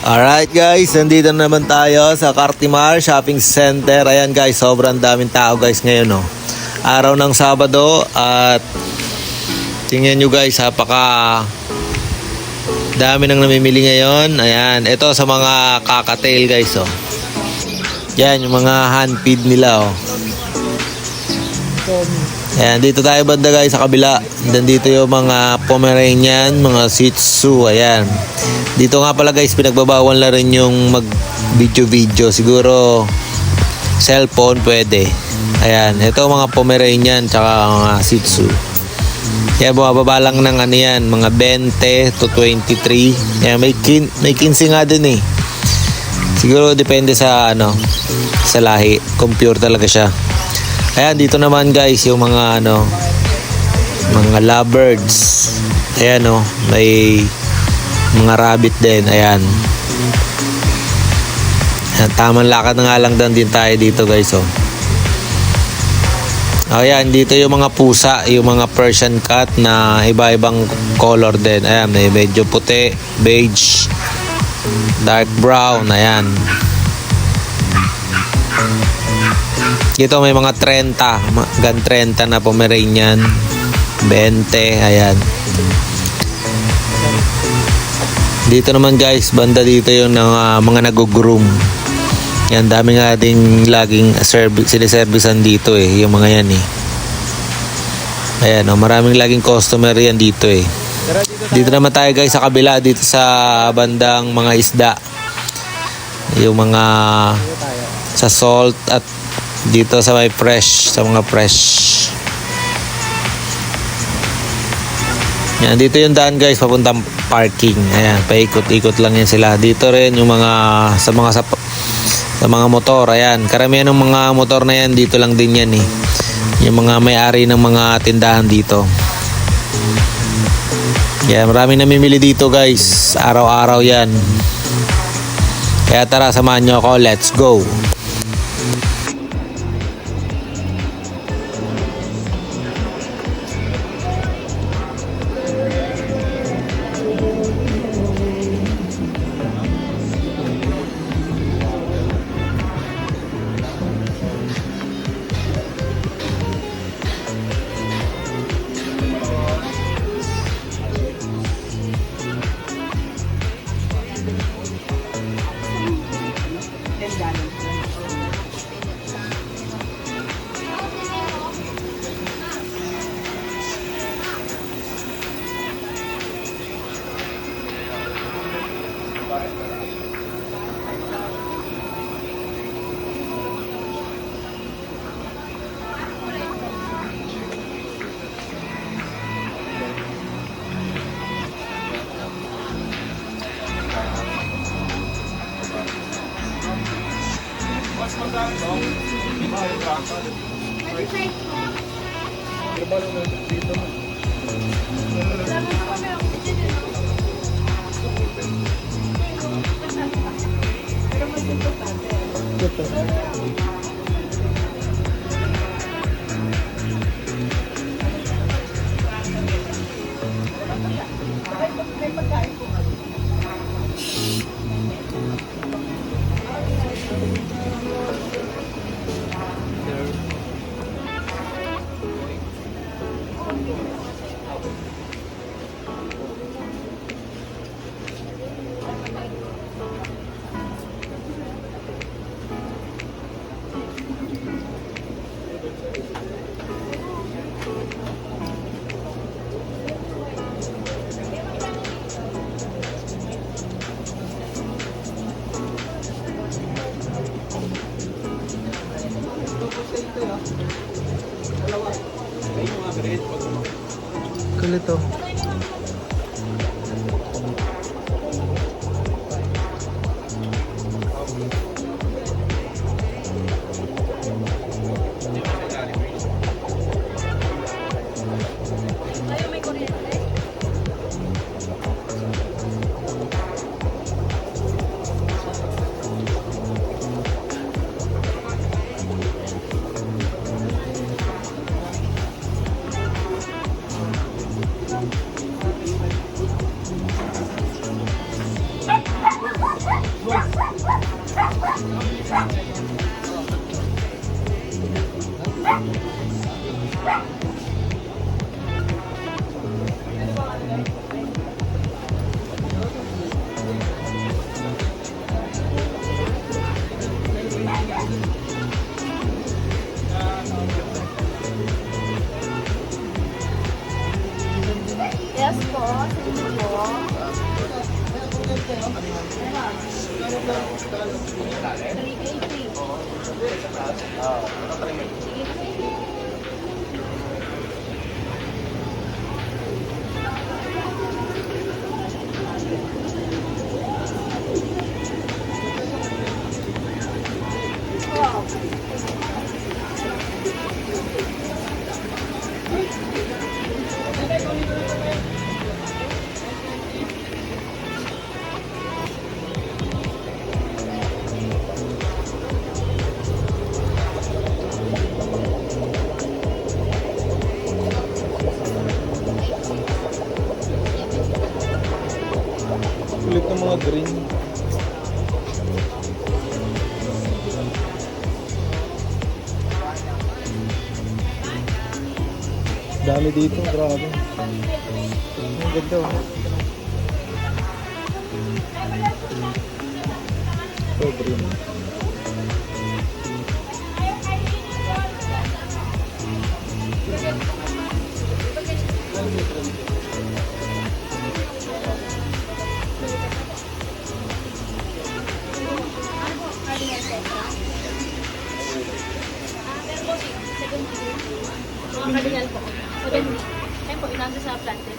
Alright guys, nandito na naman tayo sa Cartimar Shopping Center. Ayan guys, sobrang daming tao guys ngayon, no. Araw ng Sabado at tingnan nyo guys, napaka dami nang namimili ngayon. Ayan, ito sa mga kakatail guys, oh. Yan, yung mga hand feed nila, oh. Ayan, dito tayo banda guys sa kabila. Dito yung mga Pomeranian, mga Shih Tzu. Ayan. Dito nga pala guys, pinagbabawal na rin yung mag video. Siguro cellphone pwede. Ayan, ito mga Pomeranian tsaka mga Shih Tzu. Kaya bumababa lang ng ano yan, mga 20 to 23. Ayan, may 15 nga din eh. Siguro depende sa ano, sa lahi. Compure talaga siya. Ayan, dito naman guys, yung mga ano, mga lovebirds. Ayan, oh, may mga rabbit din. Ayan. Ayan, tamang lakad na nga lang din tayo dito guys, oh. Ayan, dito yung mga pusa, yung mga Persian cat na iba-ibang color din. Ayan, may medyo puti, beige, dark brown. Ayan. Dito may mga 30, hanggang 30 na Pomeranian, 20, ayan. Dito naman guys, banda dito yung mga nag-groom. Yan, dami nga ding laging siniservisan dito eh, yung mga yan eh. Ayan, oh, maraming laging customer yan dito eh. Dito naman tayo guys sa kabila, dito sa bandang mga isda. Yung mga sa salt at dito sa may fresh, sa mga fresh. Yan, dito yung daan guys, papuntang parking. Ayan, paikot-ikot lang yan sila. Dito rin yung mga sa mga motor. Ayan, karamihan ng mga motor na yan dito lang din yan eh. Yung mga may-ari ng mga tindahan dito. Yan, maraming namimili dito guys. Araw-araw yan. Kaya tara, samahan nyo ako. Let's go. Kalito. Yes po. Sige po. Kulit ng mga green. Dami dito, grabe. Ang ganda oh. So green. Mga kardinal po. 70. Kaya po, inanda sa planted.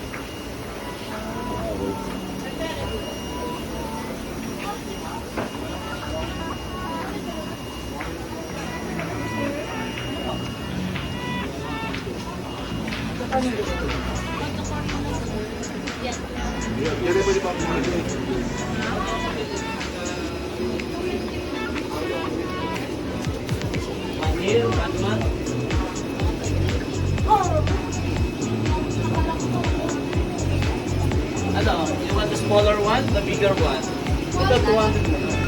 Ano, you want the smaller one, the bigger one? Ito, 200 na lang.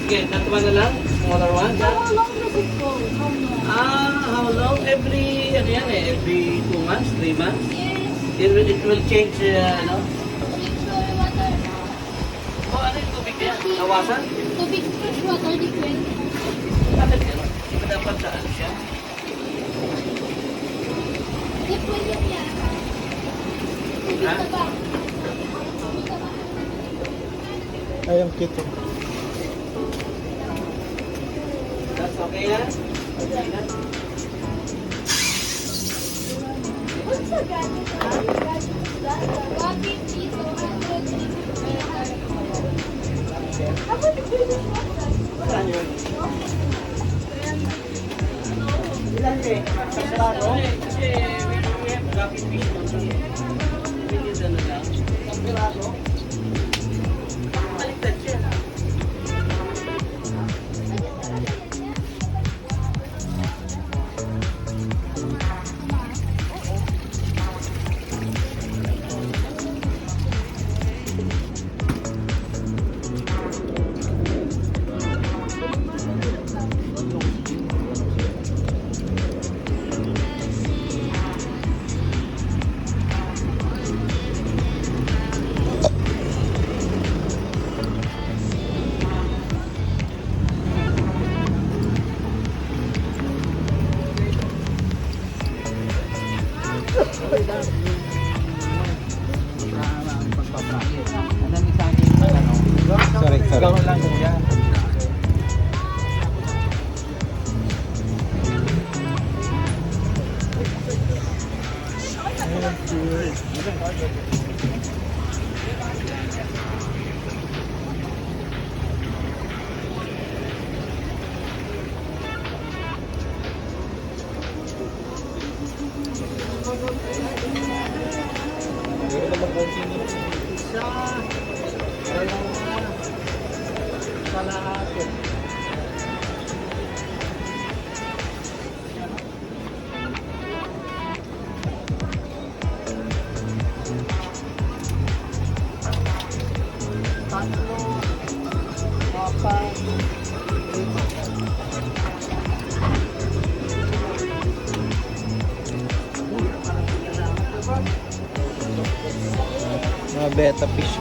Okay, that one na lang? Smaller one? How long does it go? How long? How long? Every, ano yan eh, every 2 months, 3 months? Yes. It will change, ano? Fresh water. Oh, ano yung tubig yan? Nawasan? Tubig fresh water, different. Bakit yan? Hindi ba dapat sa ano siya? Different yan. Tubig Ha? na ba? Ay, ang cute oh. That's okay yan? Okay na? What's the gadget? Gadget dito, 100. How about the British water? Saan yun? Ilan eh? Kasarado? Kasi we have rapid fish on here. We need ano lang. Kasarado? Baliktad siya. Sorry, sorry. Isa, dalawa, kalahati. Tatlo, apat, lima. Mga beta fish.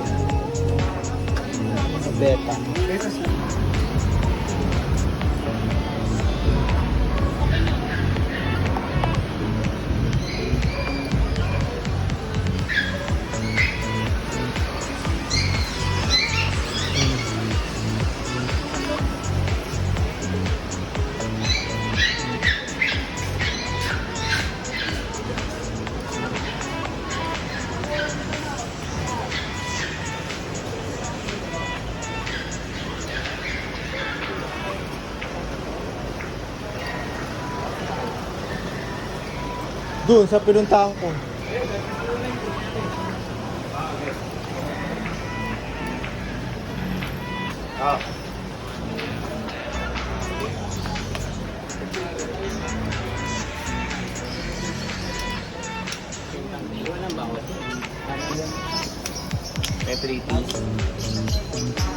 Mga beta. Doon, sa pinuntahan ko. May 3 piece.